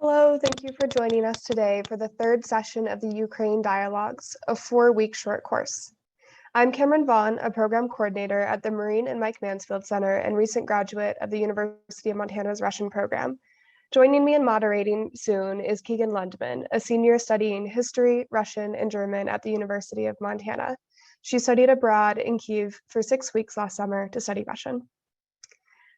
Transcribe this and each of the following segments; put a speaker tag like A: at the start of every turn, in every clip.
A: Hello, thank you for joining us today for the third session of the Ukraine Dialogues, a 4-week short course. I'm Cameron Vaughn, a program coordinator at the Marine and Mike Mansfield Center and recent graduate of the University of Montana's Russian program. Joining me in moderating soon is Keegan Lundman, a senior studying history, Russian, and German at the University of Montana. She studied abroad in Kyiv for 6 weeks last summer to study Russian.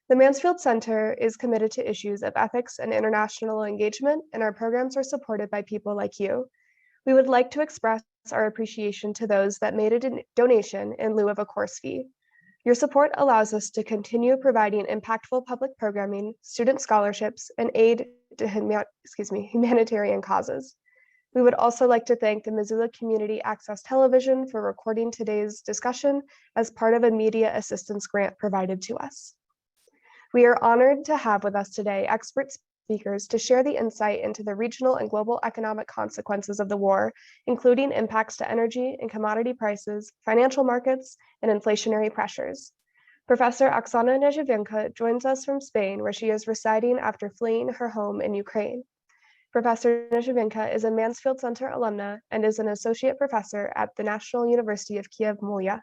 A: The Mansfield Center is committed to issues of ethics and international engagement, and our programs are supported by people like you. We would like to express our appreciation to those that made a donation in lieu of a course fee. Your support allows us to continue providing impactful public programming, student scholarships, and aid to humanitarian causes. We would also like to thank the Missoula Community Access Television for recording today's discussion as part of a media assistance grant provided to us. We are honored to have with us today expert speakers to share the insight into the regional and global economic consequences of the war, including impacts to energy and commodity prices, financial markets, and inflationary pressures. Professor Oksana Nezhevenko joins us from Spain, where she is residing after fleeing her home in Ukraine. Professor Nezhevenko is a Mansfield Center alumna and is an associate professor at the National University of Kiev-Mohyla.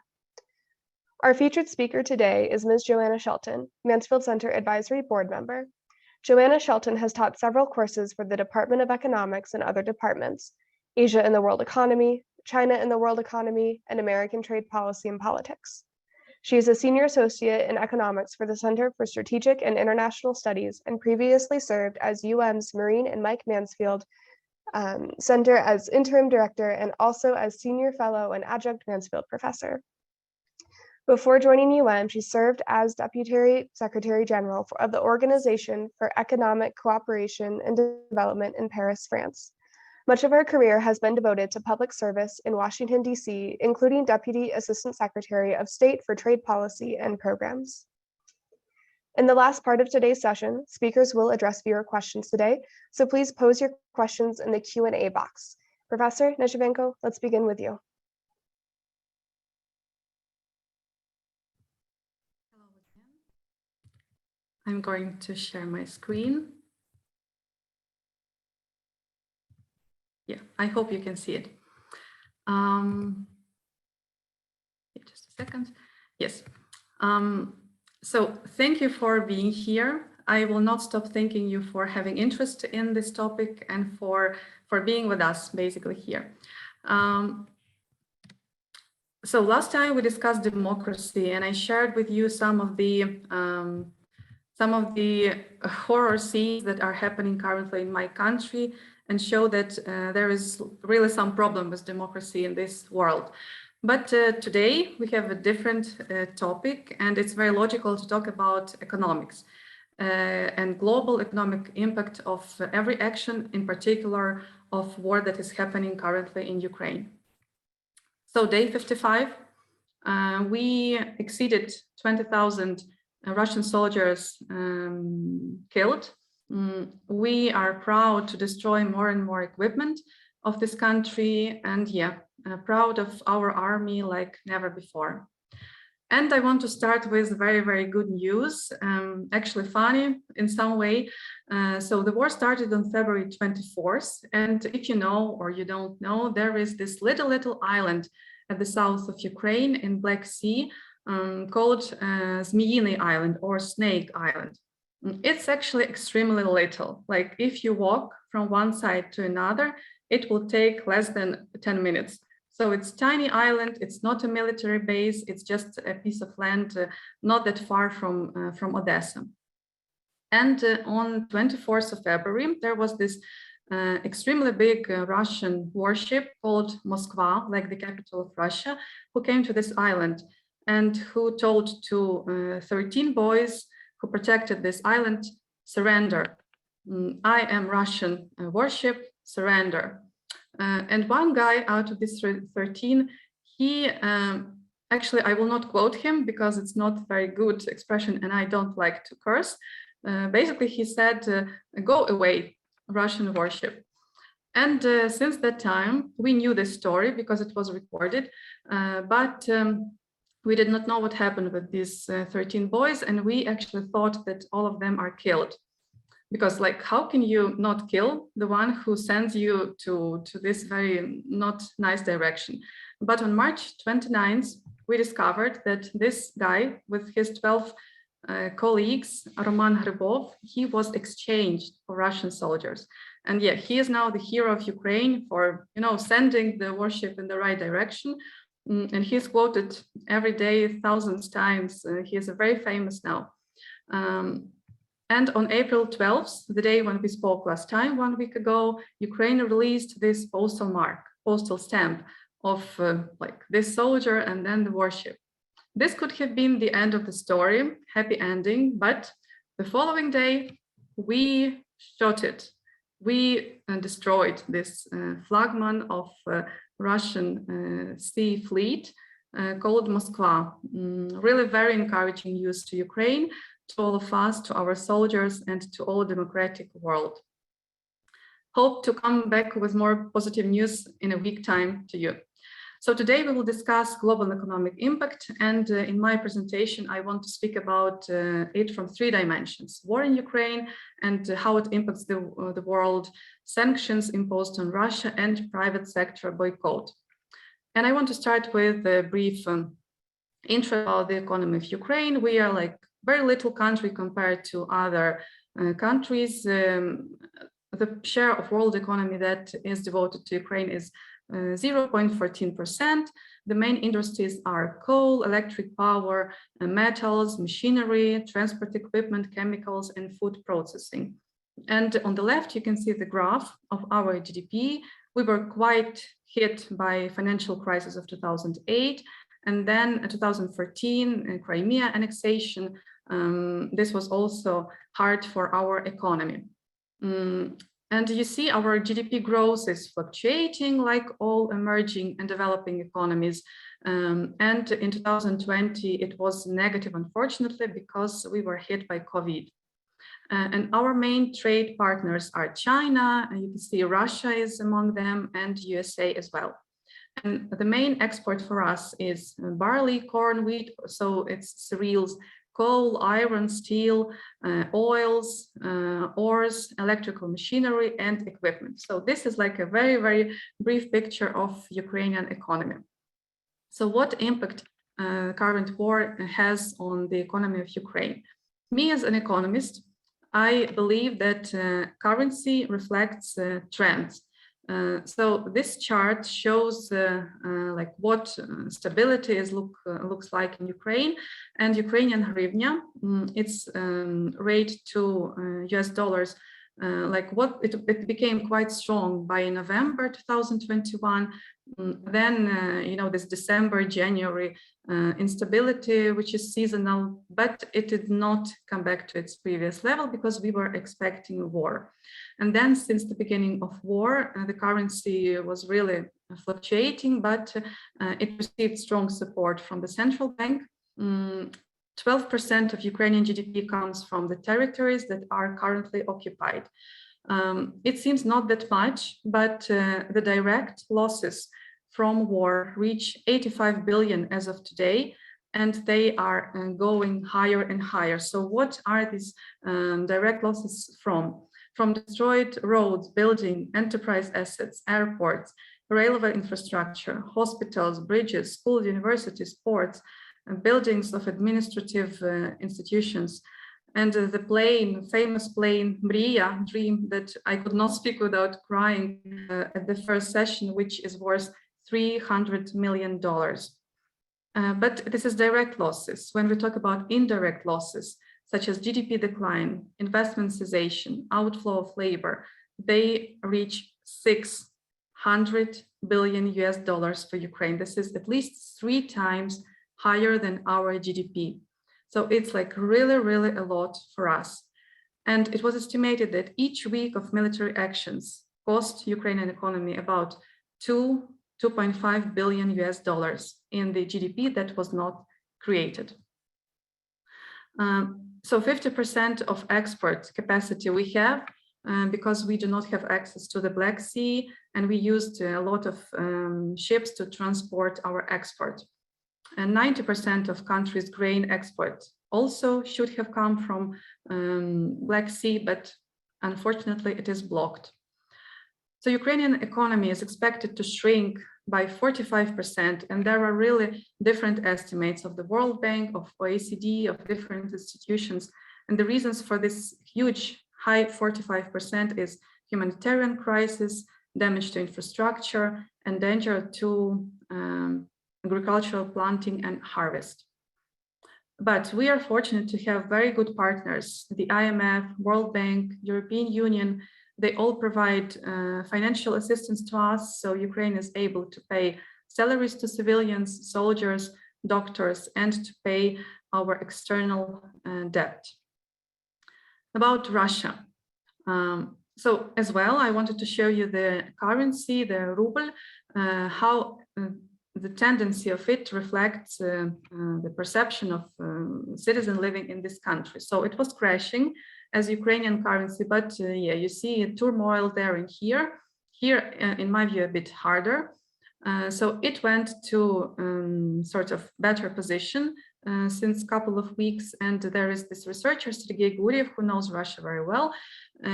A: Our featured speaker today is Ms. Joanna Shelton, Mansfield Center Advisory Board member. Joanna Shelton has taught several courses for the Department of Economics and other departments, Asia in the World Economy, China in the World Economy, and American Trade Policy and Politics. She is a senior associate in economics for the Center for Strategic and International Studies and previously served as UM's Marine and Mike Mansfield Center as interim director and also as senior fellow and adjunct Mansfield professor. Before joining she served as Deputy Secretary General of the Organization for Economic Cooperation and Development in Paris, France. Much of her career has been devoted to public service in Washington, D.C., including Deputy Assistant Secretary of State for Trade Policy and Programs. In the last part of today's session, speakers will address viewer questions today, so please pose your questions in the Q&A box. Professor Nezhevenko, let's begin with you.
B: I'm going to share my screen. Yeah, I hope you can see it. Just a second. Yes. So thank you for being here. I will not stop thanking you for having interest in this topic and for being with us basically here. So last time we discussed democracy, and I shared with you some of the horror scenes that are happening currently in my country and show that there is really some problem with democracy in this world. But today we have a different topic, and it's very logical to talk about economics and global economic impact of every action, in particular of war that is happening currently in Ukraine. So day 55, we exceeded 20,000 Russian soldiers killed. We are proud to destroy more and more equipment of this country, and proud of our army like never before. And I want to start with very, very good news, actually funny in some way. So the war started on February 24th, and if you know or you don't know, there is this little island at the south of Ukraine in Black Sea called Zmyiny Island or Snake Island. It's actually extremely little. Like if you walk from one side to another, it will take less than 10 minutes. So it's tiny island, it's not a military base, it's just a piece of land not that far from Odessa. And on 24th of February, there was this extremely big Russian warship called Moskva, like the capital of Russia, who came to this island and who told to 13 boys who protected this island, surrender. I am Russian warship, surrender. And one guy out of this 13, he, actually, I will not quote him because it's not a very good expression and I don't like to curse. Basically, he said, go away, Russian warship. And since that time, we knew this story because it was recorded, but we did not know what happened with these 13 boys, and we actually thought that all of them are killed. because like, how can you not kill the one who sends you to this very not nice direction? But on March 29th, we discovered that this guy with his 12 colleagues, Roman Hribov, he was exchanged for Russian soldiers. And yeah, he is now the hero of Ukraine for, sending the warship in the right direction. And he's quoted every day, thousands times. He is very famous now. And on April 12th, the day when we spoke last time, 1 week ago, Ukraine released this postal mark, postal stamp of like this soldier and then the warship. This could have been the end of the story, happy ending, but the following day, we shot it. We destroyed this flagman of Russian sea fleet called Moskva. Really very encouraging news to Ukraine, to all of us, to our soldiers, and to all democratic world. Hope to come back with more positive news in a week time to you. So today we will discuss global economic impact, and in my presentation I want to speak about it from 3 dimensions: war in Ukraine and how it impacts the world, sanctions imposed on Russia, and private sector boycott. And I want to start with a brief intro about the economy of Ukraine. We are like very little country compared to other countries. The share of world economy that is devoted to Ukraine is 0.14%. The main industries are coal, electric power, metals, machinery, transport equipment, chemicals, and food processing. And on the left, you can see the graph of our GDP. We were quite hit by financial crisis of 2008, and then 2014, Crimea annexation. This was also hard for our economy. And you see our GDP growth is fluctuating like all emerging and developing economies. And in 2020, it was negative, unfortunately, because we were hit by COVID. And our main trade partners are China, and you can see Russia is among them, and USA as well. And the main export for us is barley, corn, wheat, so it's cereals, coal, iron, steel, oils, ores, electrical machinery, and equipment. So this is like a very, very brief picture of Ukrainian economy. So what impact current war has on the economy of Ukraine? Me as an economist, I believe that currency reflects trends. So this chart shows like what stability looks like in Ukraine, and Ukrainian hryvnia, its rate to US dollars, like what it became quite strong by November 2021. Then this December, January instability, which is seasonal, but it did not come back to its previous level because we were expecting a war. And then since the beginning of war, the currency was really fluctuating, but it received strong support from the central bank. 12% of Ukrainian GDP comes from the territories that are currently occupied. It seems not that much, but the direct losses from war reach 85 billion as of today, and they are going higher and higher. So what are these direct losses from? From destroyed roads, building, enterprise assets, airports, railway infrastructure, hospitals, bridges, schools, universities, ports, buildings of administrative institutions, and the famous plane Mria, dream that I could not speak without crying at the first session, which is worth $300 million. But this is direct losses. When we talk about indirect losses, such as GDP decline, investment cessation, outflow of labor, they reach $600 billion for Ukraine. This is at least 3 times higher than our GDP. So it's like really, really a lot for us. And it was estimated that each week of military actions cost Ukrainian economy about $2.5 billion in the GDP that was not created. So 50% of export capacity we have because we do not have access to the Black Sea, and we used a lot of ships to transport our export. And 90% of countries' grain export also should have come from Black Sea, but Unfortunately, it is blocked. So Ukrainian economy is expected to shrink by 45%, and there are really different estimates of the World Bank, of OECD, of different institutions. And the reasons for this huge high 45% is humanitarian crisis, damage to infrastructure, and danger to agricultural planting and harvest. But we are fortunate to have very good partners, the IMF, World Bank, European Union. They all provide financial assistance to us, so Ukraine is able to pay salaries to civilians, soldiers, doctors, and to pay our external debt. About Russia. So as well, I wanted to show you the currency, the ruble, how the tendency of it reflects the perception of citizens living in this country. So it was crashing as Ukrainian currency, but yeah, you see a turmoil there and here. Here, in my view, a bit harder. So it went to sort of better position since a couple of weeks. And there is this researcher, Sergei Guriev, who knows Russia very well.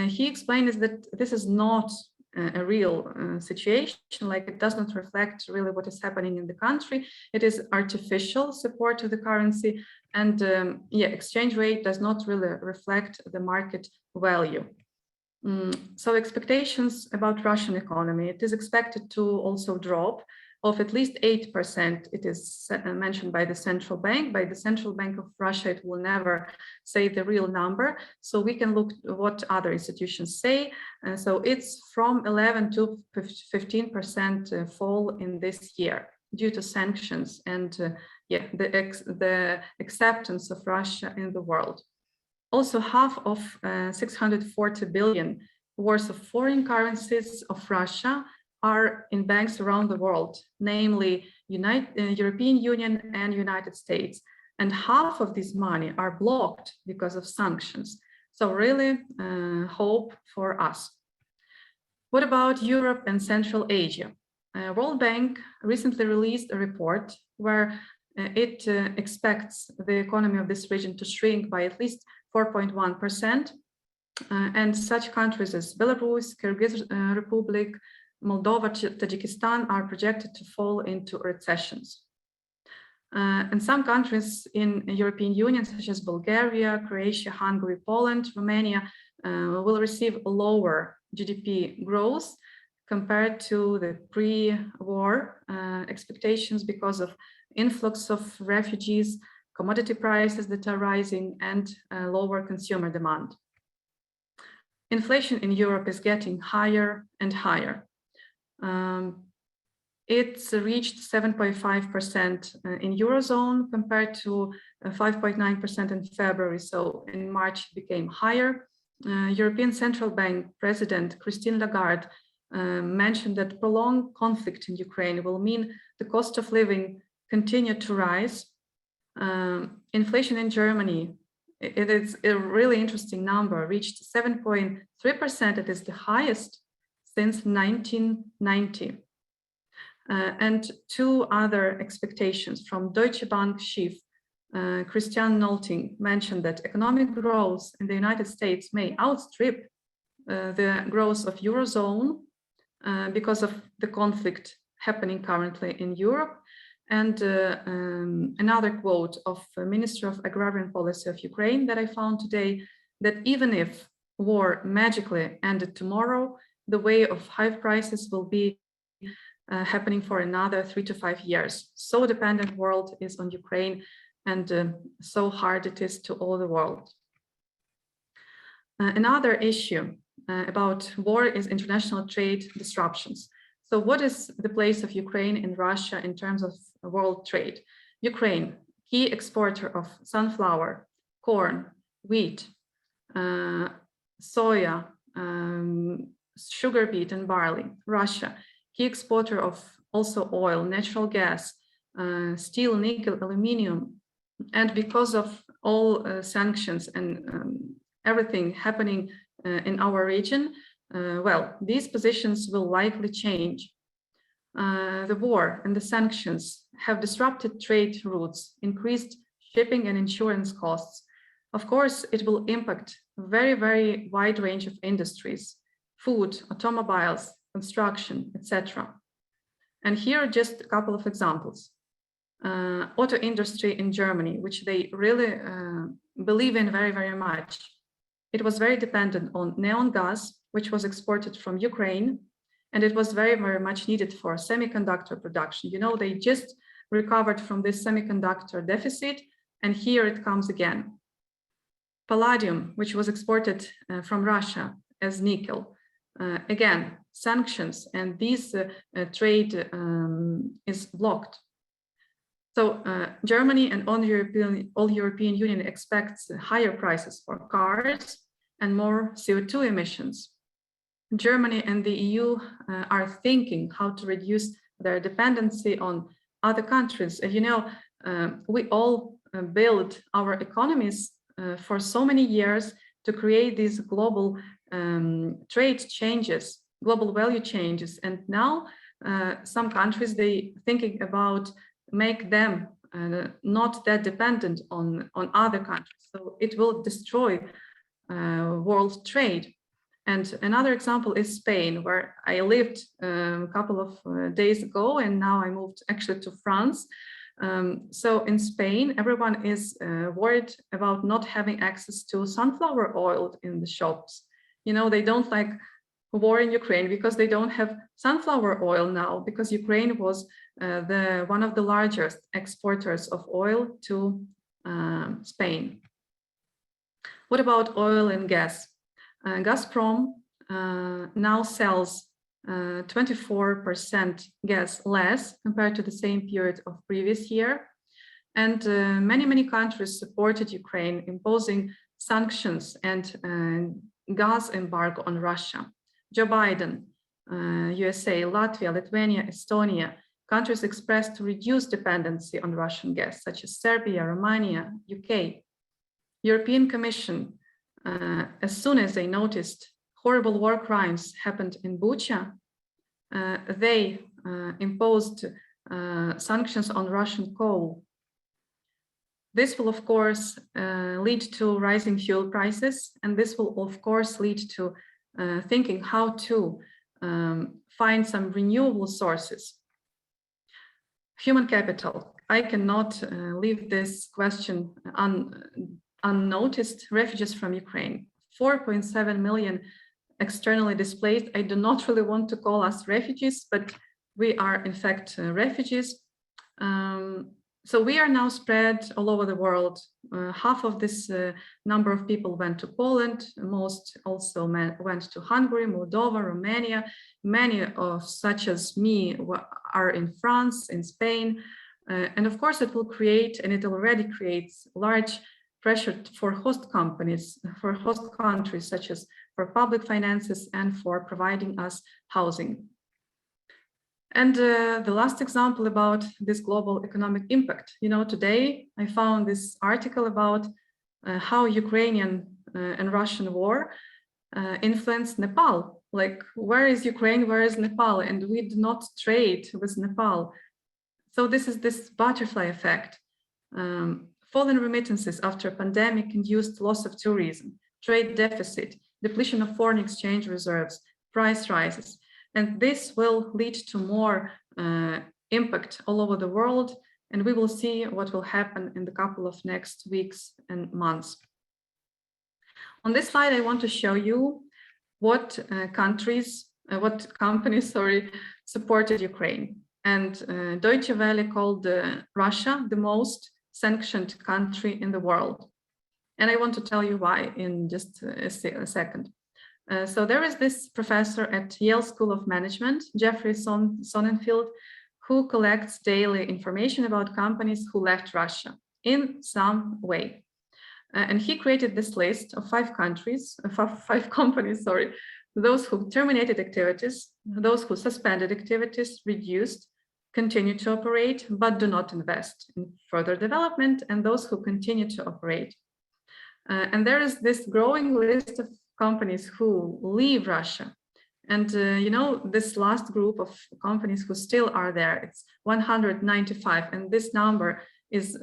B: He explains that this is not a real situation, like it does not reflect really what is happening in the country. It is artificial support to the currency, and yeah, exchange rate does not really reflect the market value. So expectations about Russian economy, it is expected to also drop of at least 8%. It is mentioned by the central bank. By the Central Bank of Russia, it will never say the real number. So we can look at what other institutions say. So it's from 11 to 15% fall in this year due to sanctions and yeah, the acceptance of Russia in the world. Also, half of 640 billion worth of foreign currencies of Russia are in banks around the world, namely European Union and United States. And half of this money are blocked because of sanctions. So really hope for us. What about Europe and Central Asia? World Bank recently released a report where it expects the economy of this region to shrink by at least 4.1%. And such countries as Belarus, Kyrgyz Republic, Moldova, Tajikistan are projected to fall into recessions. And some countries in the European Union, such as Bulgaria, Croatia, Hungary, Poland, Romania, will receive lower GDP growth compared to the pre-war expectations because of influx of refugees, commodity prices that are rising, and lower consumer demand. Inflation in Europe is getting higher and higher. It's reached 7.5% in Eurozone compared to 5.9% in February. So in March, it became higher. European Central Bank President Christine Lagarde mentioned that prolonged conflict in Ukraine will mean the cost of living continue to rise. Inflation in Germany, it is a really interesting number, reached 7.3%. It is the highest since 1990. And two other expectations from Deutsche Bank chief Christian Nolting mentioned that economic growth in the United States may outstrip the growth of Eurozone because of the conflict happening currently in Europe. And another quote of the Minister of Agrarian Policy of Ukraine that I found today, that even if war magically ended tomorrow, the way of high prices will be happening for another 3 to 5 years. So dependent world is on Ukraine, and so hard it is to all the world. Another issue about war is international trade disruptions. So what is the place of Ukraine and Russia in terms of world trade? Ukraine, key exporter of sunflower, corn, wheat, soya, sugar beet and barley. Russia, key exporter of also oil, natural gas, steel, nickel, aluminum. And because of all sanctions and everything happening in our region, well, these positions will likely change. The war and the sanctions have disrupted trade routes, increased shipping and insurance costs. Of course, it will impact very, very wide range of industries, food, automobiles, construction, etc. And here are just a couple of examples. Auto industry in Germany, which they really believe in very, very much. It was very dependent on neon gas, which was exported from Ukraine, and it was very, very much needed for semiconductor production. You know, they just recovered from this semiconductor deficit, and here it comes again. Palladium, which was exported from Russia as nickel. Again, sanctions, and this trade is blocked. So Germany and all European Union expects higher prices for cars and more CO2 emissions. Germany and the EU are thinking how to reduce their dependency on other countries. As you know, we all build our economies for so many years to create these global trade changes, global value changes. And now some countries, they thinking about make them not that dependent on other countries. So it will destroy world trade. And another example is Spain, where I lived a couple of days ago, and now I moved actually to France. So in Spain, everyone is worried about not having access to sunflower oil in the shops. You know, they don't like war in Ukraine because they don't have sunflower oil now, because Ukraine was one of the largest exporters of oil to Spain. What about oil and gas? Gazprom now sells 24% gas less compared to the same period of previous year. And many countries supported Ukraine, imposing sanctions and gas embargo on Russia. Joe Biden, USA, Latvia, Lithuania, Estonia, countries expressed to reduce dependency on Russian gas, such as Serbia, Romania, UK. European Commission, as soon as they noticed horrible war crimes happened in Bucha, they imposed sanctions on Russian coal. This will, of course, lead to rising fuel prices, and this will, of course, lead to thinking how to find some renewable sources. Human capital. I cannot leave this question unnoticed. Refugees from Ukraine, 4.7 million externally displaced. I do not really want to call us refugees, but we are in fact refugees. So we are now spread all over the world. Half of this number of people went to Poland, most also went to Hungary, Moldova, Romania. Many of such as me are in France, in Spain. And of course it will create, and it already creates, large pressure for host companies, for host countries, such as for public finances and for providing us housing. And the last example about this global economic impact. You know, today I found this article about how Ukrainian and Russian war influenced Nepal. Like, where is Ukraine, where is Nepal? And we do not trade with Nepal. So this is this butterfly effect. Fallen remittances after pandemic-induced loss of tourism, trade deficit, depletion of foreign exchange reserves, price rises. And this will lead to more impact all over the world. And we will see what will happen in the couple of next weeks and months. On this slide, I want to show you what companies, supported Ukraine. And Deutsche Welle called Russia the most sanctioned country in the world. And I want to tell you why in just a second. So there is this professor at Yale School of Management, Jeffrey Sonnenfeld, who collects daily information about companies who left Russia in some way. And he created this list of 5 companies, those who terminated activities, those who suspended activities, reduced, continue to operate, but do not invest in further development, and those who continue to operate. And there is this growing list of companies who leave Russia. And you know, this last group of companies who still are there, it's 195, and this number is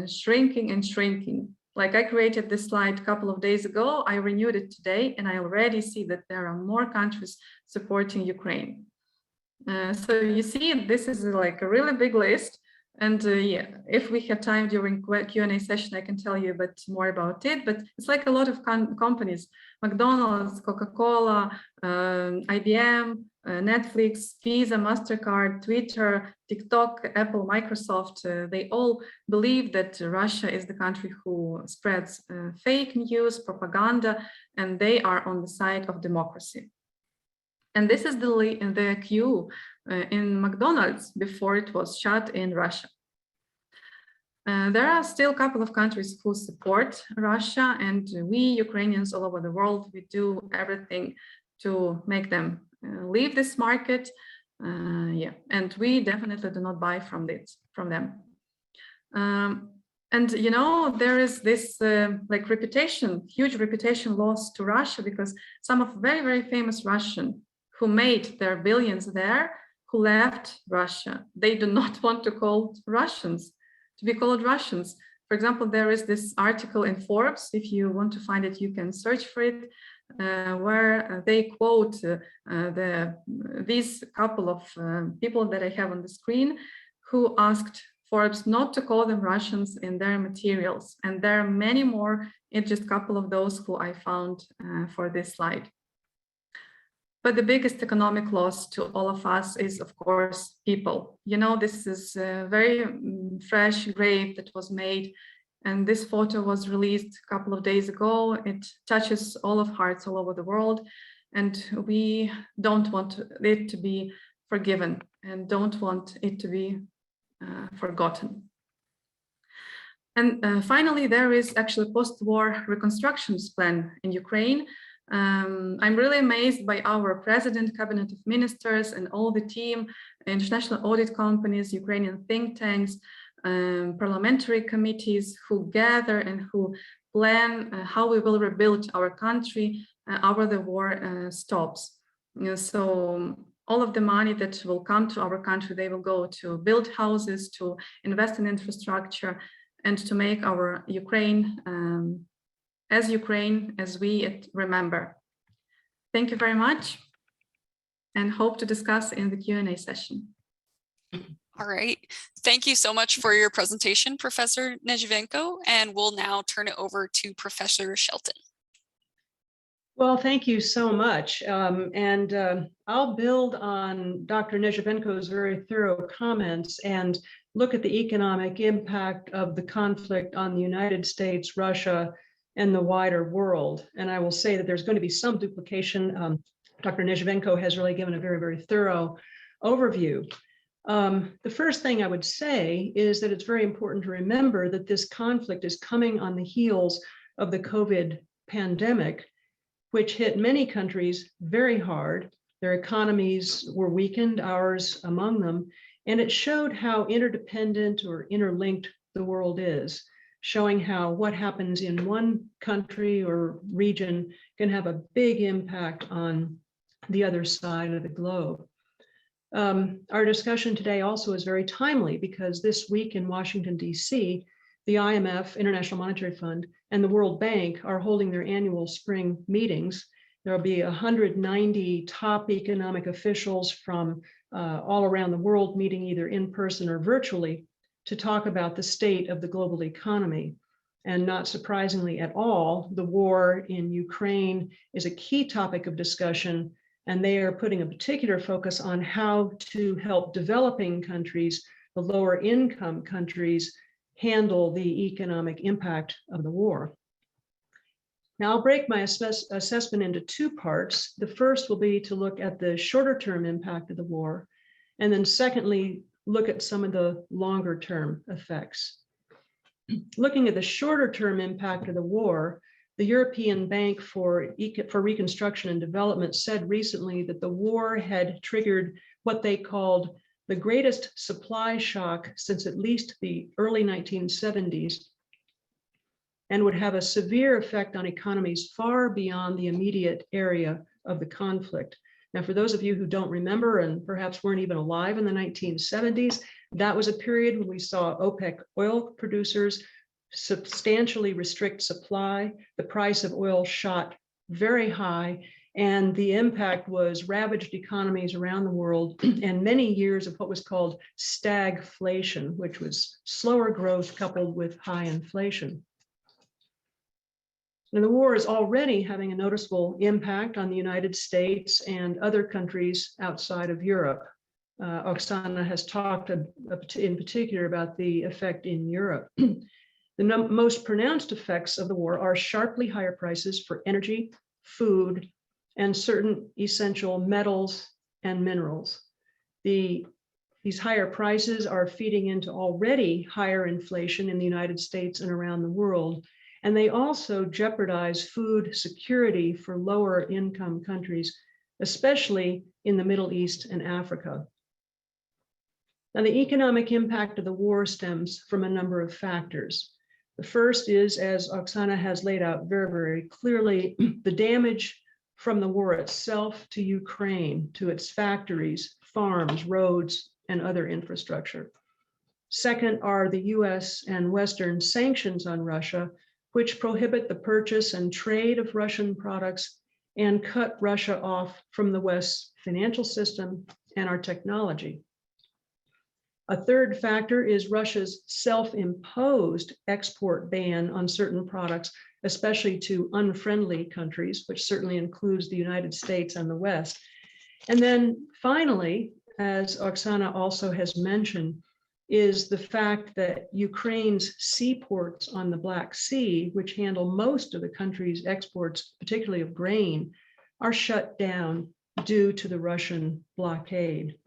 B: shrinking and shrinking. Like I created this slide a couple of days ago, I renewed it today, and I already see that there are more countries supporting Ukraine. So you see, this is like a really big list. And yeah, if we have time during Q&A session, I can tell you a bit more about it. But it's like a lot of companies: McDonald's, Coca-Cola, IBM, Netflix, Visa, MasterCard, Twitter, TikTok, Apple, Microsoft. They all believe that Russia is the country who spreads fake news, propaganda, and they are on the side of democracy. And this is the queue in McDonald's before it was shut in Russia. There are still a couple of countries who support Russia, and we Ukrainians all over the world, we do everything to make them leave this market. Yeah, and we definitely do not buy from them. And you know, there is this like huge reputation loss to Russia, because some of very, very famous Russian who made their billions there, who left Russia, they do not want to be called Russians. For example, there is this article in Forbes. If you want to find it, you can search for it, where they quote these couple of people that I have on the screen, who asked Forbes not to call them Russians in their materials. And there are many more. It's just a couple of those who I found for this slide. But the biggest economic loss to all of us is, of course, people. You know, this is a very fresh grave that was made, and this photo was released a couple of days ago. It touches all of hearts all over the world, and we don't want it to be forgiven and don't want it to be forgotten. And finally, there is actually post-war Reconstruction Plan in Ukraine. I'm really amazed by our president, cabinet of ministers, and all the team, international audit companies, Ukrainian think tanks, parliamentary committees who gather and who plan how we will rebuild our country after the war stops. So all of the money that will come to our country, they will go to build houses, to invest in infrastructure, and to make our Ukraine as we remember. Thank you very much, and hope to discuss in the Q&A session.
C: All right. Thank you so much for your presentation, Professor Nezhvenko, and we'll now turn it over to Professor Shelton.
D: Well, thank you so much. I'll build on Dr. Nezhvenko's very thorough comments and look at the economic impact of the conflict on the United States, Russia, and the wider world. And I will say that there's going to be some duplication. Dr. Nezhvenko has really given a very, very thorough overview. The first thing I would say is that it's very important to remember that this conflict is coming on the heels of the COVID pandemic, which hit many countries very hard. Their economies were weakened, ours among them, and it showed how interdependent or interlinked the world is, showing how what happens in one country or region can have a big impact on the other side of the globe. Our discussion today also is very timely because this week in Washington, D.C., the IMF, International Monetary Fund, and the World Bank are holding their annual spring meetings. There will be 190 top economic officials from all around the world meeting either in person or virtually to talk about the state of the global economy. And not surprisingly at all, the war in Ukraine is a key topic of discussion, and they are putting a particular focus on how to help developing countries, the lower income countries, handle the economic impact of the war. Now, I'll break my assessment into two parts. The first will be to look at the shorter term impact of the war, and then secondly, look at some of the longer term effects. Looking at the shorter term impact of the war, the European Bank for Reconstruction and Development said recently that the war had triggered what they called the greatest supply shock since at least the early 1970s, and would have a severe effect on economies far beyond the immediate area of the conflict. Now, for those of you who don't remember and perhaps weren't even alive in the 1970s, that was a period when we saw OPEC oil producers substantially restrict supply. The price of oil shot very high, and the impact was ravaged economies around the world and many years of what was called stagflation, which was slower growth coupled with high inflation. Now, the war is already having a noticeable impact on the United States and other countries outside of Europe. Oksana has talked in particular about the effect in Europe. The most pronounced effects of the war are sharply higher prices for energy, food, and certain essential metals and minerals. These higher prices are feeding into already higher inflation in the United States and around the world, and they also jeopardize food security for lower income countries, especially in the Middle East and Africa. Now, the economic impact of the war stems from a number of factors. The first is, as Oksana has laid out very, very clearly, the damage from the war itself to Ukraine, to its factories, farms, roads, and other infrastructure. Second are the US and Western sanctions on Russia, which prohibit the purchase and trade of Russian products and cut Russia off from the West's financial system and our technology. A third factor is Russia's self-imposed export ban on certain products, especially to unfriendly countries, which certainly includes the United States and the West. And then finally, as Oksana also has mentioned, is the fact that Ukraine's seaports on the Black Sea, which handle most of the country's exports, particularly of grain, are shut down due to the Russian blockade.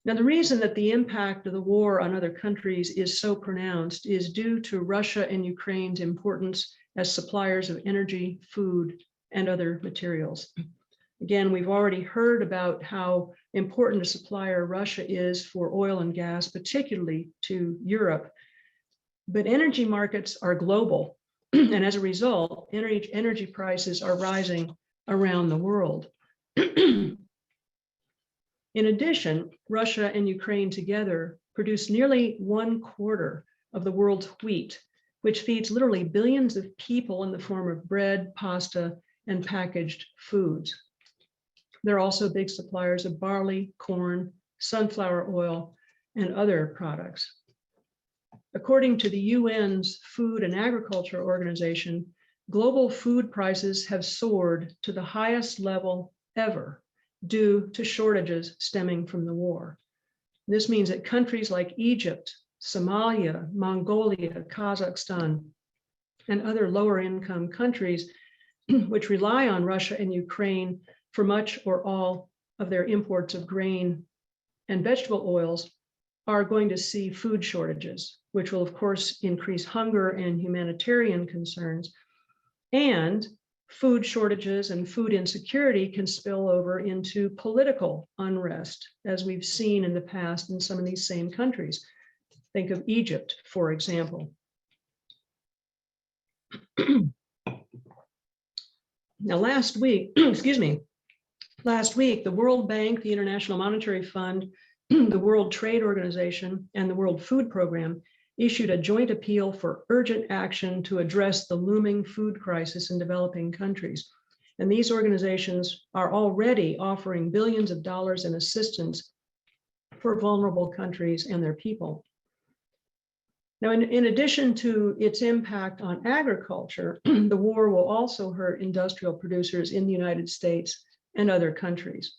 D: Now, the reason that the impact of the war on other countries is so pronounced is due to Russia and Ukraine's importance as suppliers of energy, food, and other materials. Again, we've already heard about how important a supplier Russia is for oil and gas, particularly to Europe. But energy markets are global, and as a result, energy prices are rising around the world. In addition, Russia and Ukraine together produce nearly 1/4 of the world's wheat, which feeds literally billions of people in the form of bread, pasta, and packaged foods. They're also big suppliers of barley, corn, sunflower oil, and other products. According to the UN's Food and Agriculture Organization, global food prices have soared to the highest level ever due to shortages stemming from the war. This means that countries like Egypt, Somalia, Mongolia, Kazakhstan, and other lower income countries, which rely on Russia and Ukraine for much or all of their imports of grain and vegetable oils, are going to see food shortages, which will of course increase hunger and humanitarian concerns. And food shortages and food insecurity can spill over into political unrest, as we've seen in the past in some of these same countries. Think of Egypt, for example. Now, last week, the World Bank, the International Monetary Fund, the World Trade Organization, and the World Food Program issued a joint appeal for urgent action to address the looming food crisis in developing countries. And these organizations are already offering billions of dollars in assistance for vulnerable countries and their people. Now, in addition to its impact on agriculture, the war will also hurt industrial producers in the United States and other countries.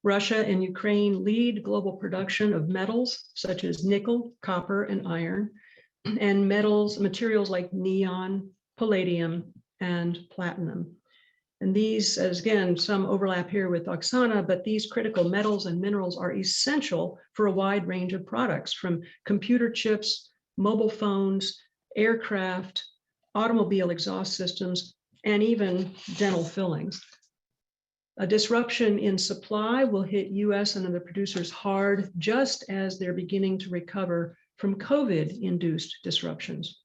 D: Russia and Ukraine lead global production of metals such as nickel, copper, and iron, and materials like neon, palladium, and platinum. And these, as again, some overlap here with Oksana, but these critical metals and minerals are essential for a wide range of products, from computer chips, mobile phones, aircraft, automobile exhaust systems, and even dental fillings. A disruption in supply will hit US and other producers hard, just as they're beginning to recover from COVID-induced disruptions.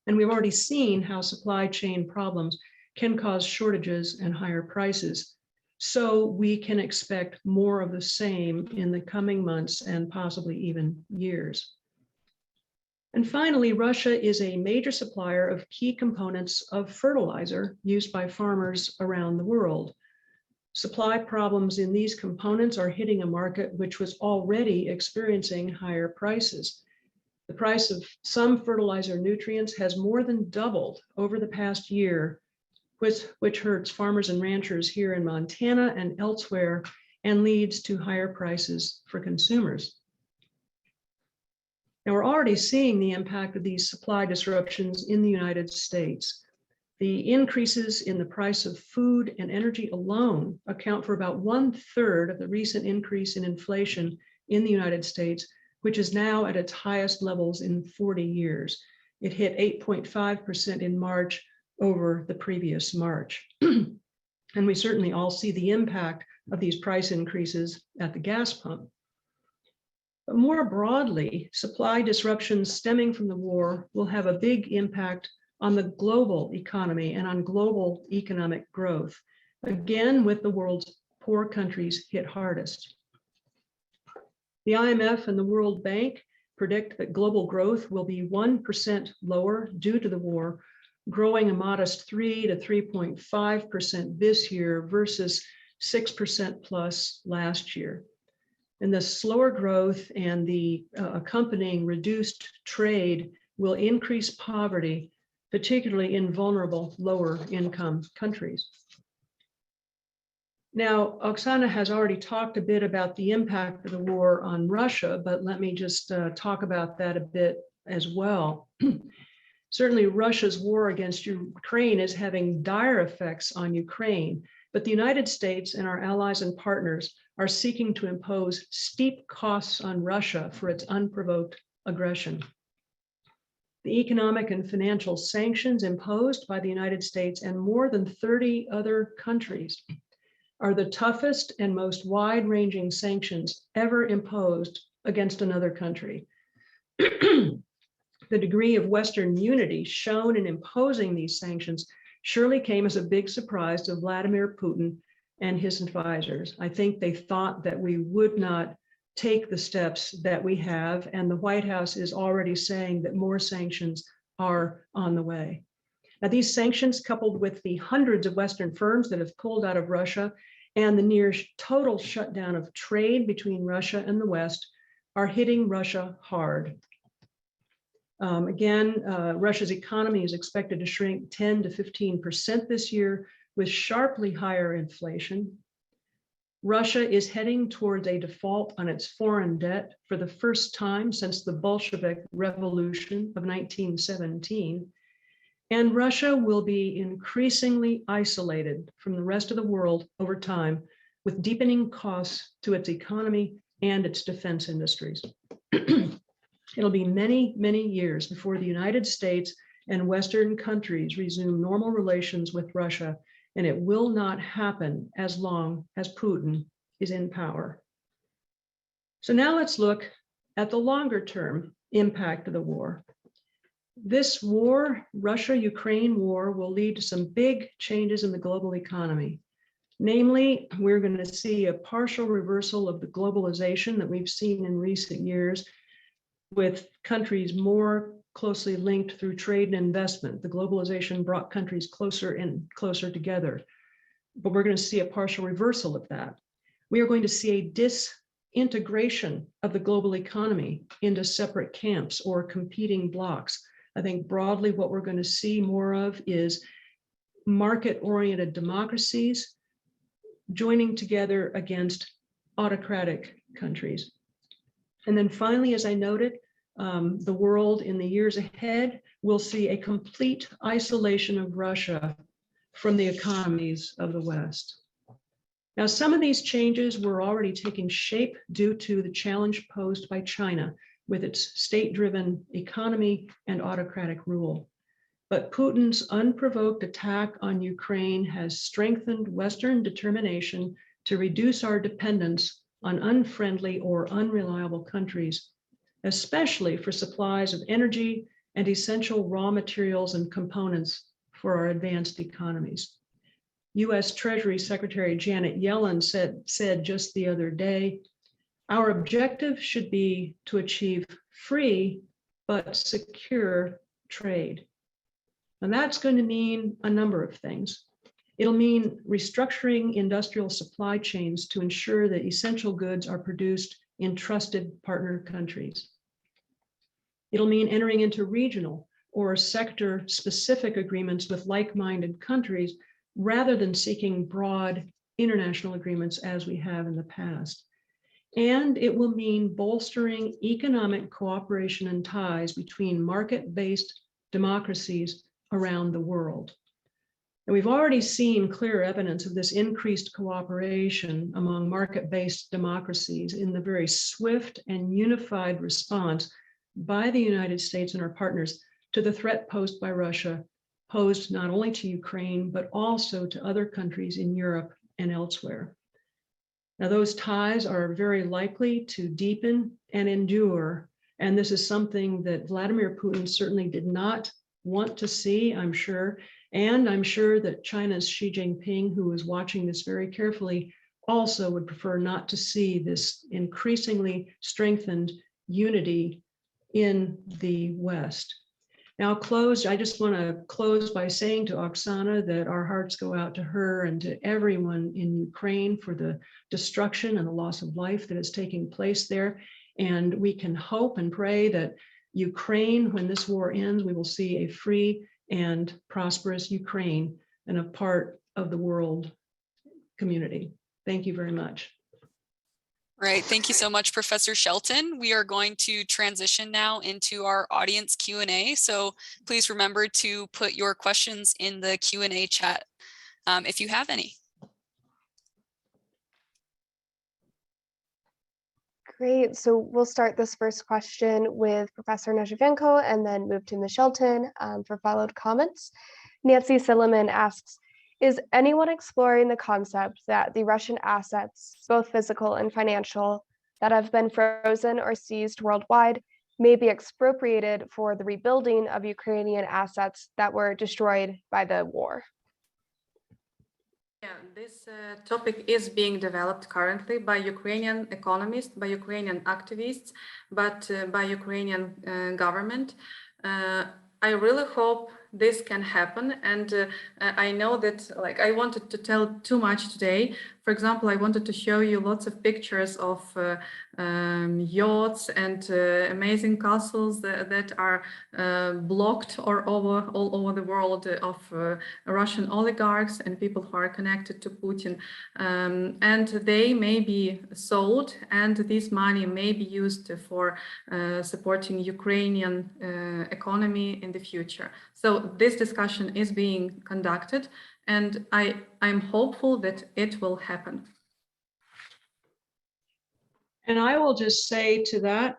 D: And we've already seen how supply chain problems can cause shortages and higher prices. So we can expect more of the same in the coming months and possibly even years. And finally, Russia is a major supplier of key components of fertilizer used by farmers around the world. Supply problems in these components are hitting a market which was already experiencing higher prices. The price of some fertilizer nutrients has more than doubled over the past year, which hurts farmers and ranchers here in Montana and elsewhere and leads to higher prices for consumers. Now, we're already seeing the impact of these supply disruptions in the United States. The increases in the price of food and energy alone account for about 1/3 of the recent increase in inflation in the United States, which is now at its highest levels in 40 years. It hit 8.5% in March over the previous March. And we certainly all see the impact of these price increases at the gas pump. But more broadly, supply disruptions stemming from the war will have a big impact on the global economy and on global economic growth, again with the world's poor countries hit hardest. The IMF and the World Bank predict that global growth will be 1% lower due to the war, growing a modest 3 to 3.5% this year versus 6% plus last year. And the slower growth and the accompanying reduced trade will increase poverty, particularly in vulnerable lower income countries. Now, Oksana has already talked a bit about the impact of the war on Russia, but let me just talk about that a bit as well. Certainly, Russia's war against Ukraine is having dire effects on Ukraine, but the United States and our allies and partners are seeking to impose steep costs on Russia for its unprovoked aggression. The economic and financial sanctions imposed by the United States and more than 30 other countries are the toughest and most wide-ranging sanctions ever imposed against another country. The degree of Western unity shown in imposing these sanctions surely came as a big surprise to Vladimir Putin and his advisors. I think they thought that we would not take the steps that we have, and the White House is already saying that more sanctions are on the way. Now, these sanctions, coupled with the hundreds of Western firms that have pulled out of Russia and the near total shutdown of trade between Russia and the West, are hitting Russia hard. Russia's economy is expected to shrink 10 to 15% this year with sharply higher inflation. Russia is heading towards a default on its foreign debt for the first time since the Bolshevik Revolution of 1917. And Russia will be increasingly isolated from the rest of the world over time, with deepening costs to its economy and its defense industries. It'll be many, many years before the United States and Western countries resume normal relations with Russia, and it will not happen as long as Putin is in power. So now let's look at the longer term impact of the war. This war, Russia-Ukraine war, will lead to some big changes in the global economy. Namely, we're going to see a partial reversal of the globalization that we've seen in recent years, with countries more closely linked through trade and investment. The globalization brought countries closer and closer together, but we're going to see a partial reversal of that. We are going to see a disintegration of the global economy into separate camps or competing blocks. I think broadly what we're going to see more of is market-oriented democracies joining together against autocratic countries. And then finally, as I noted, the world in the years ahead will see a complete isolation of Russia from the economies of the West. Now, some of these changes were already taking shape due to the challenge posed by China with its state-driven economy and autocratic rule. But Putin's unprovoked attack on Ukraine has strengthened Western determination to reduce our dependence on unfriendly or unreliable countries, especially for supplies of energy and essential raw materials and components for our advanced economies. US Treasury Secretary Janet Yellen said just the other day, our objective should be to achieve free but secure trade. And that's going to mean a number of things. It'll mean restructuring industrial supply chains to ensure that essential goods are produced in trusted partner countries. It'll mean entering into regional or sector-specific agreements with like-minded countries rather than seeking broad international agreements as we have in the past. And it will mean bolstering economic cooperation and ties between market-based democracies around the world. And we've already seen clear evidence of this increased cooperation among market-based democracies in the very swift and unified response by the United States and our partners to the threat posed by Russia, posed not only to Ukraine, but also to other countries in Europe and elsewhere. Now, those ties are very likely to deepen and endure, and this is something that Vladimir Putin certainly did not want to see, I'm sure, and I'm sure that China's Xi Jinping, who is watching this very carefully, also would prefer not to see this increasingly strengthened unity in the West. Now, I just want to close by saying to Oksana that our hearts go out to her and to everyone in Ukraine for the destruction and the loss of life that is taking place there. And we can hope and pray that Ukraine, when this war ends, we will see a free and prosperous Ukraine and a part of the world community. Thank you very much.
C: Right. Thank you so much, Professor Shelton. We are going to transition now into our audience Q&A. So please remember to put your questions in the Q&A chat if you have any.
A: Great. So we'll start this first question with Professor Nezhivenko and then move to Ms. Shelton for followed comments. Nancy Silliman asks, is anyone exploring the concept that the Russian assets, both physical and financial, that have been frozen or seized worldwide may be expropriated for the rebuilding of Ukrainian assets that were destroyed by the war?
B: Yeah, this topic is being developed currently by Ukrainian economists, by Ukrainian activists, but by Ukrainian government. I really hope this can happen, and I know that, like, I wanted to tell too much today. For example, I wanted to show you lots of pictures of yachts and amazing castles that are blocked all over the world of Russian oligarchs and people who are connected to Putin, and they may be sold, and this money may be used for supporting Ukrainian economy in the future. So this discussion is being conducted, and I'm hopeful that it will happen.
D: And I will just say to that,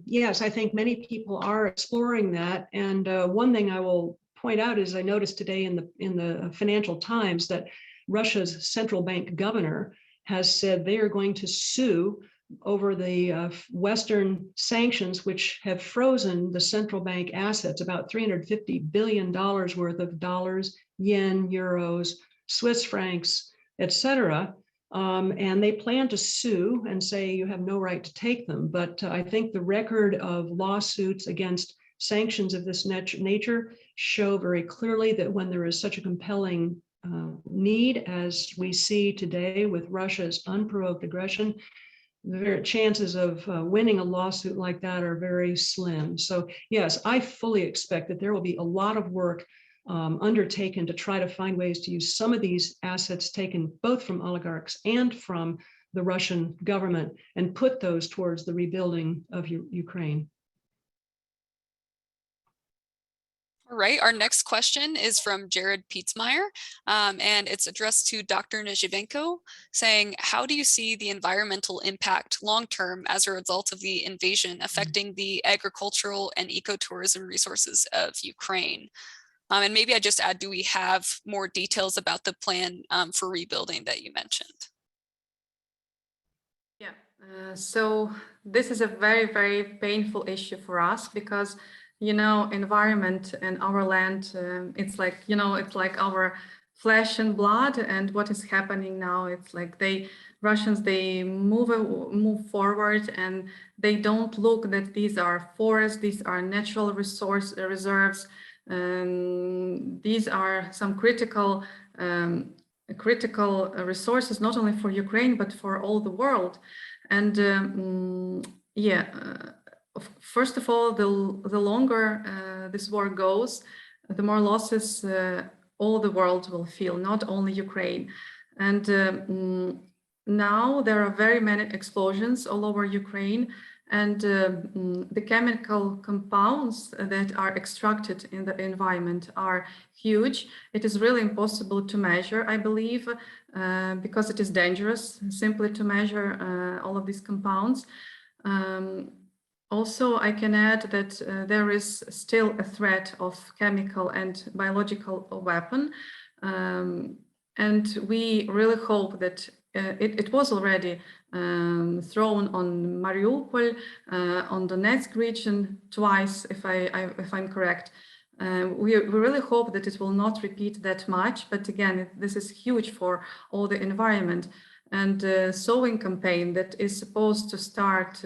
D: yes, I think many people are exploring that. And one thing I will point out is I noticed today in the Financial Times that Russia's central bank governor has said they are going to sue over the Western sanctions, which have frozen the central bank assets, about $350 billion worth of dollars, yen, euros, Swiss francs, etc. And they plan to sue and say you have no right to take them. But I think the record of lawsuits against sanctions of this nature show very clearly that when there is such a compelling need as we see today with Russia's unprovoked aggression, the chances of winning a lawsuit like that are very slim. So yes, I fully expect that there will be a lot of work undertaken to try to find ways to use some of these assets taken both from oligarchs and from the Russian government and put those towards the rebuilding of Ukraine.
C: All right, our next question is from Jared Pietzmeyer, and it's addressed to Dr. Nezhivenko, saying, how do you see the environmental impact long-term as a result of the invasion affecting the agricultural and ecotourism resources of Ukraine? And maybe I just add, do we have more details about the plan for rebuilding that you mentioned?
B: Yeah, so this is a very, very painful issue for us because, you know, environment and our land, it's like, you know, it's like our flesh and blood, and what is happening now, it's like they Russians, they move forward, and they don't look that these are forests, these are natural resource reserves. These are some critical resources, not only for Ukraine, but for all the world. And first of all, the longer this war goes, the more losses all the world will feel, not only Ukraine. And now there are very many explosions all over Ukraine, and the chemical compounds that are extracted in the environment are huge. It is really impossible to measure, I believe, because it is dangerous simply to measure all of these compounds. Also, I can add that there is still a threat of chemical and biological weapon. And we really hope that it was already thrown on Mariupol, on the Donetsk region twice, if I'm correct. We really hope that it will not repeat that much, but again, this is huge for all the environment. And sowing campaign that is supposed to start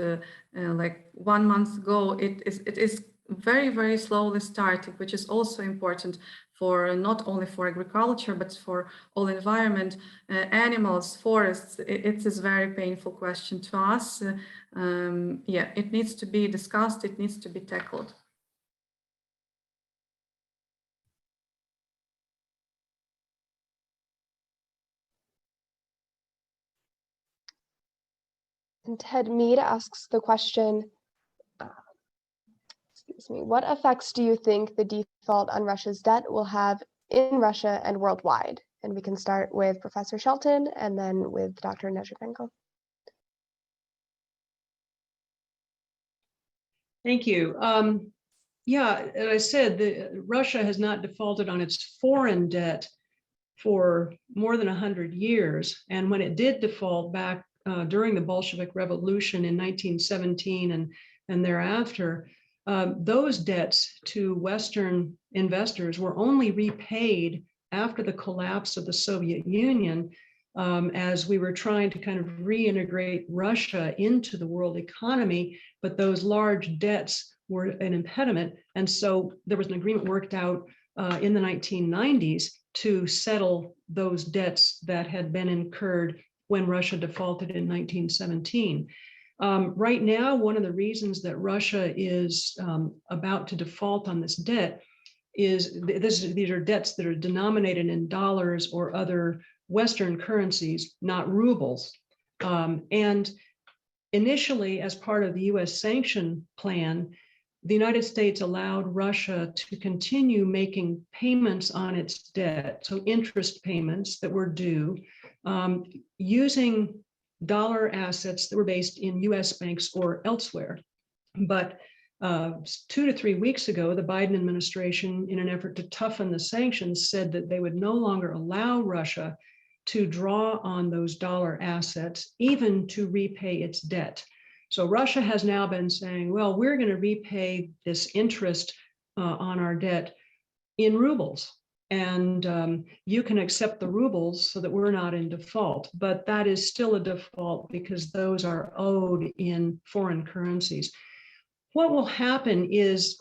B: like 1 month ago, it is very, very slowly starting, which is also important for not only for agriculture, but for all environment, animals, forests. It is a very painful question to us. It needs to be discussed, it needs to be tackled.
A: And Ted Mead asks the question, what effects do you think the default on Russia's debt will have in Russia and worldwide? And we can start with Professor Shelton and then with Dr. Nezhibenko.
D: Thank you. As I said, Russia has not defaulted on its foreign debt for more than 100 years. And when it did default back during the Bolshevik Revolution in 1917 and thereafter, those debts to Western investors were only repaid after the collapse of the Soviet Union, as we were trying to kind of reintegrate Russia into the world economy, but those large debts were an impediment. And so there was an agreement worked out in the 1990s to settle those debts that had been incurred when Russia defaulted in 1917. Right now, one of the reasons that Russia is about to default on this debt is these are debts that are denominated in dollars or other Western currencies, not rubles. And initially, as part of the US sanction plan, the United States allowed Russia to continue making payments on its debt, so interest payments that were due, using dollar assets that were based in US banks or elsewhere. But 2 to 3 weeks ago, the Biden administration, in an effort to toughen the sanctions, said that they would no longer allow Russia to draw on those dollar assets, even to repay its debt. So Russia has now been saying, well, we're going to repay this interest on our debt in rubles. And you can accept the rubles so that we're not in default, but that is still a default because those are owed in foreign currencies. What will happen is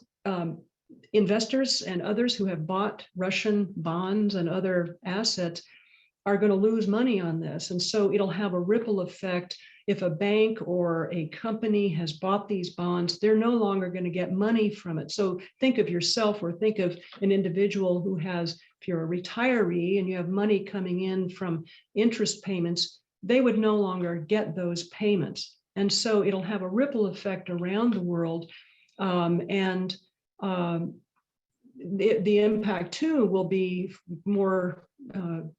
D: investors and others who have bought Russian bonds and other assets are going to lose money on this. And so it'll have a ripple effect. If a bank or a company has bought these bonds, they're no longer going to get money from it. So think of yourself or think of an individual who has, if you're a retiree and you have money coming in from interest payments, they would no longer get those payments. And so it'll have a ripple effect around the world. The impact too will be more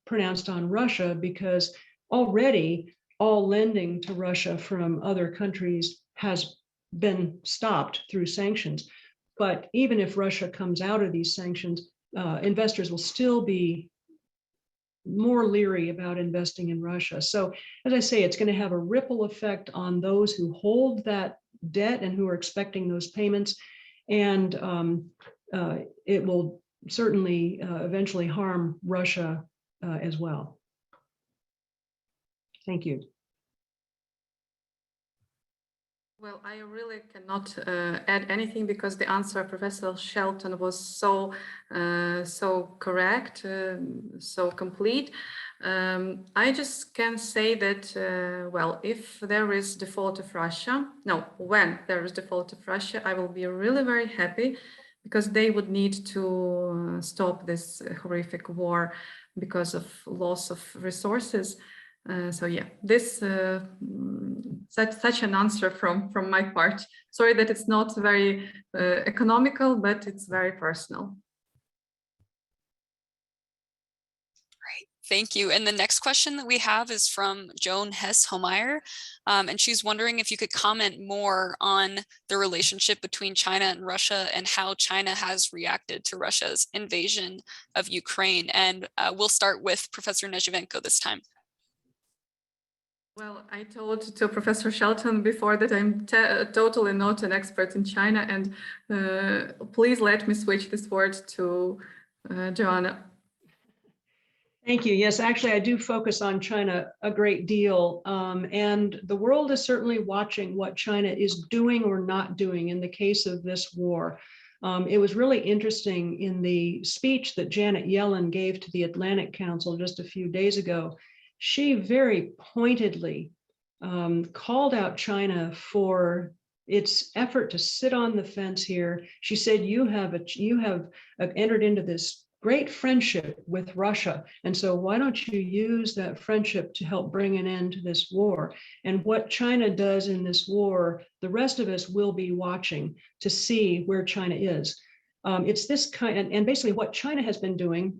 D: pronounced on Russia because already all lending to Russia from other countries has been stopped through sanctions. But even if Russia comes out of these sanctions, investors will still be more leery about investing in Russia. So as I say, it's going to have a ripple effect on those who hold that debt and who are expecting those payments. And it will certainly eventually harm Russia as well. Thank you.
B: Well, I really cannot add anything because the answer of Professor Shelton was so correct, so complete. I just can say that, well, if there is default of Russia, no, when there is default of Russia, I will be really very happy because they would need to stop this horrific war because of loss of resources. So yeah, this such an answer from my part. Sorry that it's not very economical, but it's very personal.
C: Thank you. And the next question that we have is from Joan Hess-Homeyer, and she's wondering if you could comment more on the relationship between China and Russia and how China has reacted to Russia's invasion of Ukraine. And we'll start with Professor Nezhivenko this time.
B: Well, I told to Professor Shelton before that I'm totally not an expert in China, and please let me switch this word to Joanna.
D: Thank you. Yes, actually, I do focus on China a great deal. And the world is certainly watching what China is doing or not doing in the case of this war. It was really interesting in the speech that Janet Yellen gave to the Atlantic Council just a few days ago. She very pointedly called out China for its effort to sit on the fence here. She said, you have entered into this great friendship with Russia. And so why don't you use that friendship to help bring an end to this war? And what China does in this war, the rest of us will be watching to see where China is. It's this kind, and basically what China has been doing,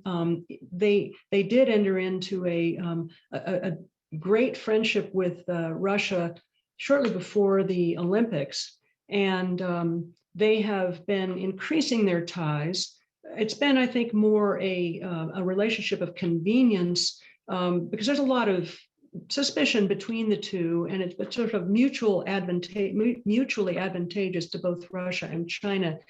D: they did enter into a great friendship with Russia shortly before the Olympics. And they have been increasing their ties. It's been, I think, more a relationship of convenience because there's a lot of suspicion between the two, and it's sort of mutually advantageous to both Russia and China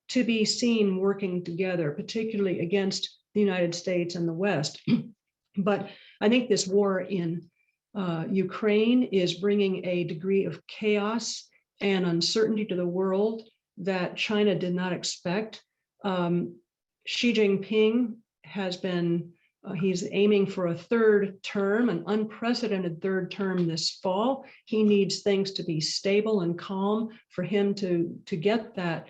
D: to be seen working together, particularly against the United States and the West. But I think this war in Ukraine is bringing a degree of chaos and uncertainty to the world that China did not expect. Xi Jinping has been, he's aiming for a third term, an unprecedented third term this fall. He needs things to be stable and calm for him to get that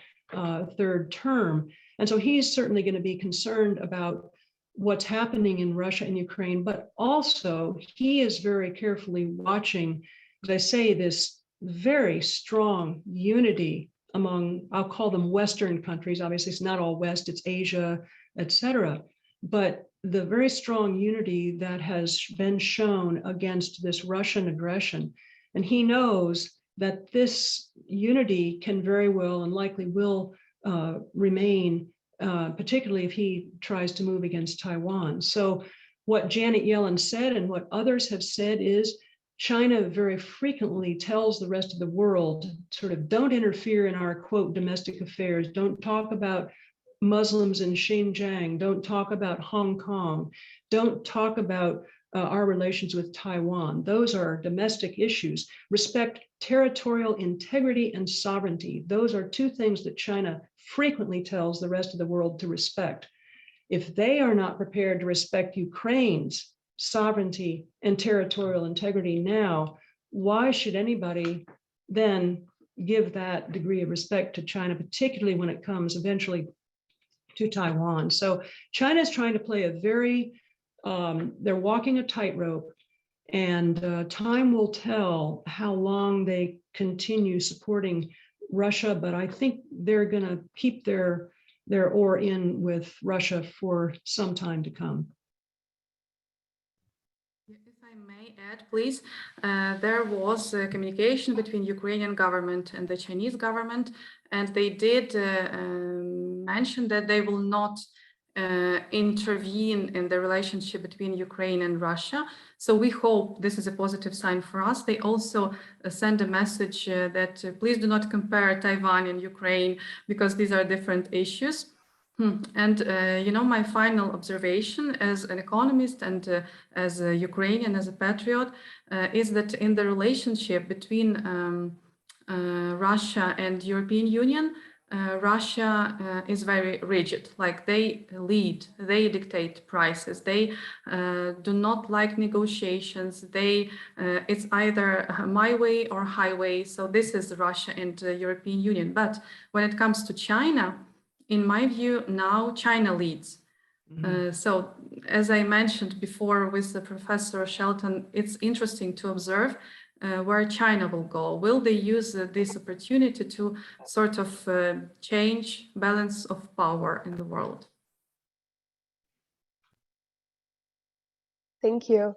D: third term. And so he's certainly going to be concerned about what's happening in Russia and Ukraine, but also he is very carefully watching, as I say, this very strong unity among, I'll call them Western countries. Obviously, it's not all West, it's Asia, et cetera. But the very strong unity that has been shown against this Russian aggression. And he knows that this unity can very well and likely will remain, particularly if he tries to move against Taiwan. So what Janet Yellen said and what others have said is China very frequently tells the rest of the world, sort of, don't interfere in our, quote, domestic affairs. Don't talk about Muslims in Xinjiang. Don't talk about Hong Kong. Don't talk about our relations with Taiwan. Those are domestic issues. Respect territorial integrity and sovereignty. Those are two things that China frequently tells the rest of the world to respect. If they are not prepared to respect Ukraine's sovereignty and territorial integrity now, why should anybody then give that degree of respect to China, particularly when it comes eventually to Taiwan? So China is trying to play a very, they're walking a tightrope, and time will tell how long they continue supporting Russia, but I think they're going to keep their oar in with Russia for some time to come.
B: If I may add, please, there was a communication between Ukrainian government and the Chinese government, and they did mention that they will not intervene in the relationship between Ukraine and Russia. So we hope this is a positive sign for us. They also send a message that please do not compare Taiwan and Ukraine because these are different issues. And, you know, my final observation as an economist and as a Ukrainian, as a patriot, is that in the relationship between Russia and European Union, Russia is very rigid, like they lead, they dictate prices, they do not like negotiations, it's either my way or highway. So this is Russia and the European Union. But when it comes to China, in my view, now China leads. So as I mentioned before with the Professor Shelton, it's interesting to observe where China will go. Will they use this opportunity to sort of change balance of power in the world?
A: Thank you.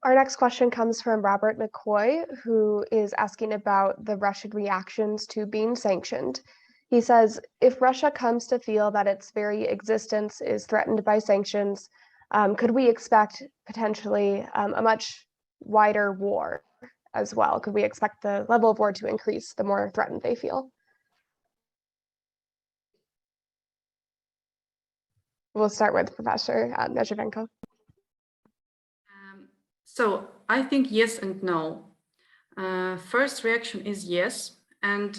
A: Our next question comes from Robert McCoy, who is asking about the Russian reactions to being sanctioned. He says, if Russia comes to feel that its very existence is threatened by sanctions, could we expect potentially a much wider war as well? Could we expect the level of war to increase the more threatened they feel? We'll start with Professor Nezhivenko.
B: So I think yes and no. First reaction is yes. And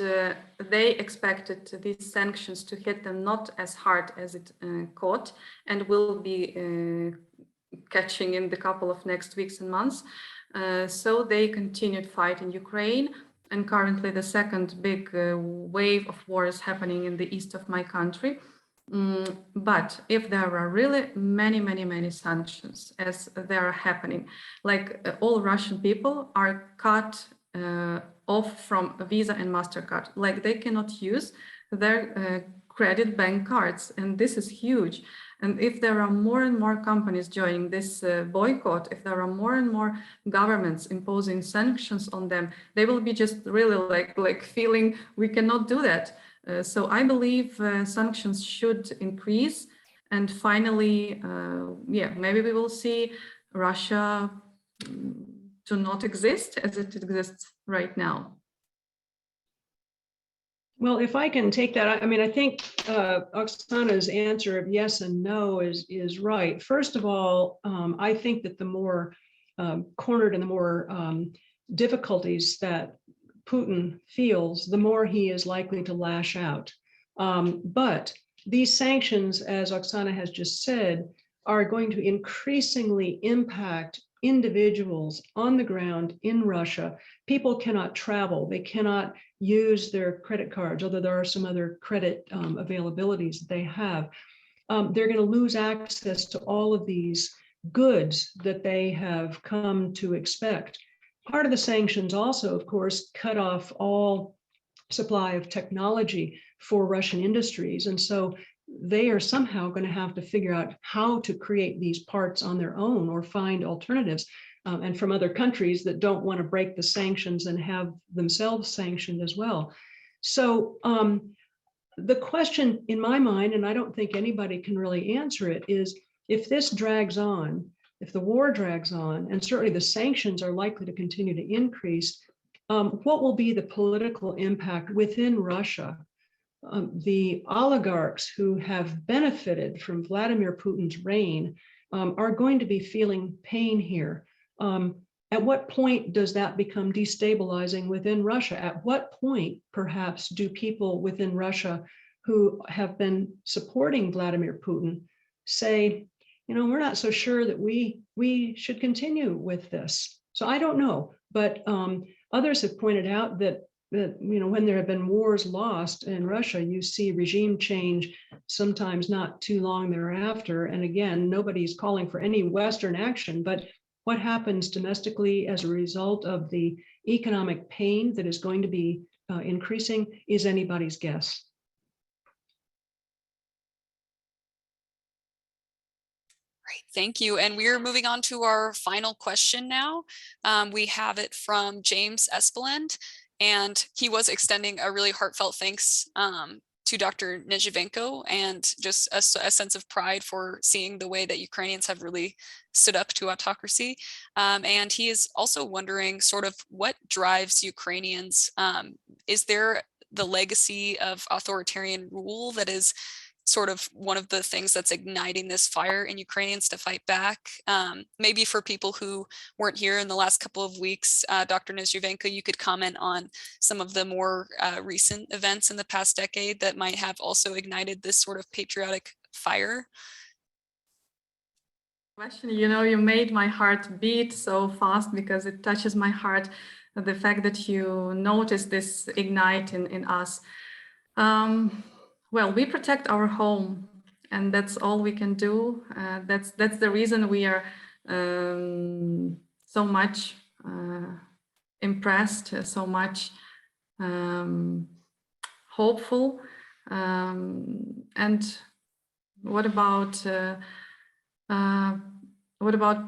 B: they expected these sanctions to hit them not as hard as it caught and will be catching in the couple of next weeks and months. So they continued fighting Ukraine. And currently the second big wave of war is happening in the east of my country. But if there are really many sanctions as they are happening, like all Russian people are cut off from Visa and MasterCard, like they cannot use their credit bank cards. And this is huge. And if there are more and more companies joining this boycott, if there are more and more governments imposing sanctions on them, they will be just really like feeling we cannot do that. So I believe sanctions should increase. And finally, maybe we will see Russia to not exist as it exists right now.
D: Well, if I can take that, I mean, I think Oksana's answer of yes and no is right. First of all, I think that the more cornered and the more difficulties that Putin feels, the more he is likely to lash out. But these sanctions, as Oksana has just said, are going to increasingly impact individuals on the ground in Russia. People cannot travel. They cannot use their credit cards, although there are some other credit availabilities that they have. They're going to lose access to all of these goods that they have come to expect. Part of the sanctions also, of course, cut off all supply of technology for Russian industries. And so they are somehow going to have to figure out how to create these parts on their own or find alternatives and from other countries that don't want to break the sanctions and have themselves sanctioned as well. So the question in my mind, and I don't think anybody can really answer it, is if this drags on, if the war drags on, and certainly the sanctions are likely to continue to increase, what will be the political impact within Russia? The oligarchs who have benefited from Vladimir Putin's reign are going to be feeling pain here. At what point does that become destabilizing within Russia? At what point, perhaps, do people within Russia who have been supporting Vladimir Putin say, you know, we're not so sure that we should continue with this? So I don't know, but others have pointed out that you know, when there have been wars lost in Russia, you see regime change sometimes not too long thereafter. And again, nobody's calling for any Western action, but what happens domestically as a result of the economic pain that is going to be increasing is anybody's guess.
C: Great, thank you. And we're moving on to our final question now. We have it from James Espeland, and he was extending a really heartfelt thanks to Dr. Nezhivenko and just a sense of pride for seeing the way that Ukrainians have really stood up to autocracy. And he is also wondering sort of what drives Ukrainians. Is there the legacy of authoritarian rule that is sort of one of the things that's igniting this fire in Ukrainians to fight back. Maybe for people who weren't here in the last couple of weeks, Dr. Nezhuvenko, you could comment on some of the more recent events in the past decade that might have also ignited this sort of patriotic fire.
B: Question, you know, you made my heart beat so fast because it touches my heart, the fact that you notice this ignite in us. Well, we protect our home, and that's all we can do. That's the reason we are so much impressed, so much hopeful. And what about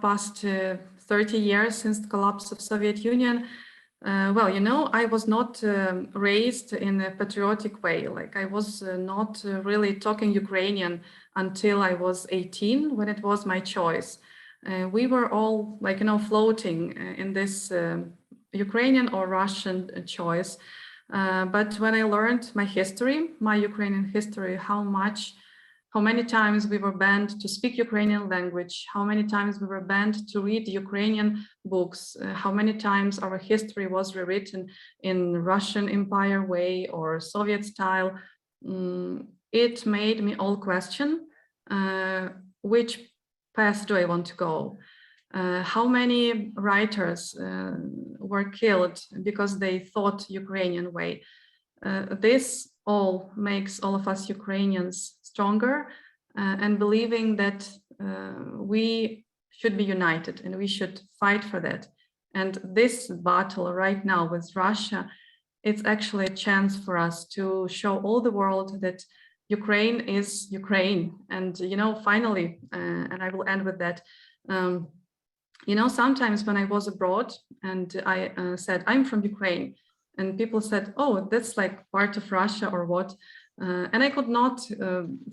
B: past 30 years since the collapse of Soviet Union? Well, you know, I was not raised in a patriotic way. Like I was not really talking Ukrainian until I was 18, when it was my choice. We were all like, you know, floating in this Ukrainian or Russian choice. But when I learned my history, my Ukrainian history, how many times we were banned to speak Ukrainian language, how many times we were banned to read Ukrainian books, how many times our history was rewritten in Russian Empire way or Soviet style, it made me all question which path do I want to go? How many writers were killed because they thought Ukrainian way? This all makes all of us Ukrainians stronger and believing that we should be united and we should fight for that. And this battle right now with Russia, it's actually a chance for us to show all the world that Ukraine is Ukraine. And, you know, finally, and I will end with that, you know, sometimes when I was abroad and I said, I'm from Ukraine, and people said, oh, that's like part of Russia or what? And I could not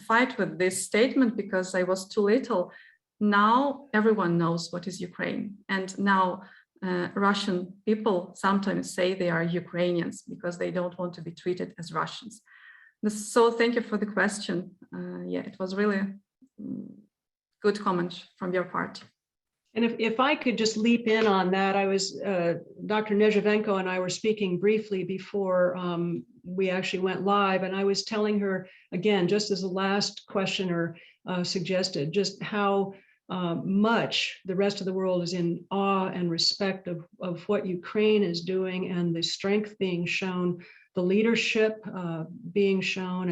B: fight with this statement because I was too little. Now everyone knows what is Ukraine. And now Russian people sometimes say they are Ukrainians because they don't want to be treated as Russians. So thank you for the question. Yeah, it was really good comment from your part.
D: And if I could just leap in on that, I was, Dr. Nezhuvenko and I were speaking briefly before we actually went live, and I was telling her, again, just as the last questioner suggested, just how much the rest of the world is in awe and respect of what Ukraine is doing and the strength being shown, the leadership being shown.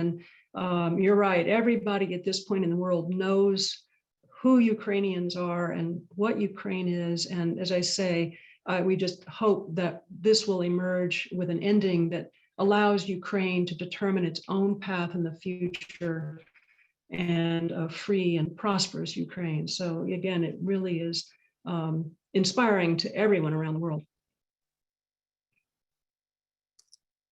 D: And you're right, everybody at this point in the world knows who Ukrainians are and what Ukraine is. And as I say, we just hope that this will emerge with an ending that allows Ukraine to determine its own path in the future and a free and prosperous Ukraine. So again, it really is inspiring to everyone around the world.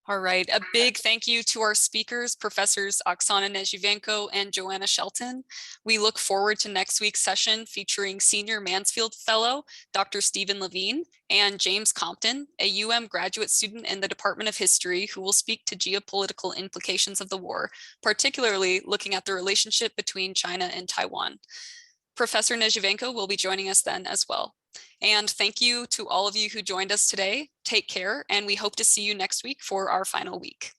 C: All right, a big thank you to our speakers, Professors Oksana Nezhuvenko and Joanna Shelton. We look forward to next week's session featuring Senior Mansfield Fellow, Dr. Stephen Levine, and James Compton, a UM graduate student in the Department of History who will speak to geopolitical implications of the war, particularly looking at the relationship between China and Taiwan. Professor Nezhuvenko will be joining us then as well. And thank you to all of you who joined us today. Take care, and we hope to see you next week for our final week.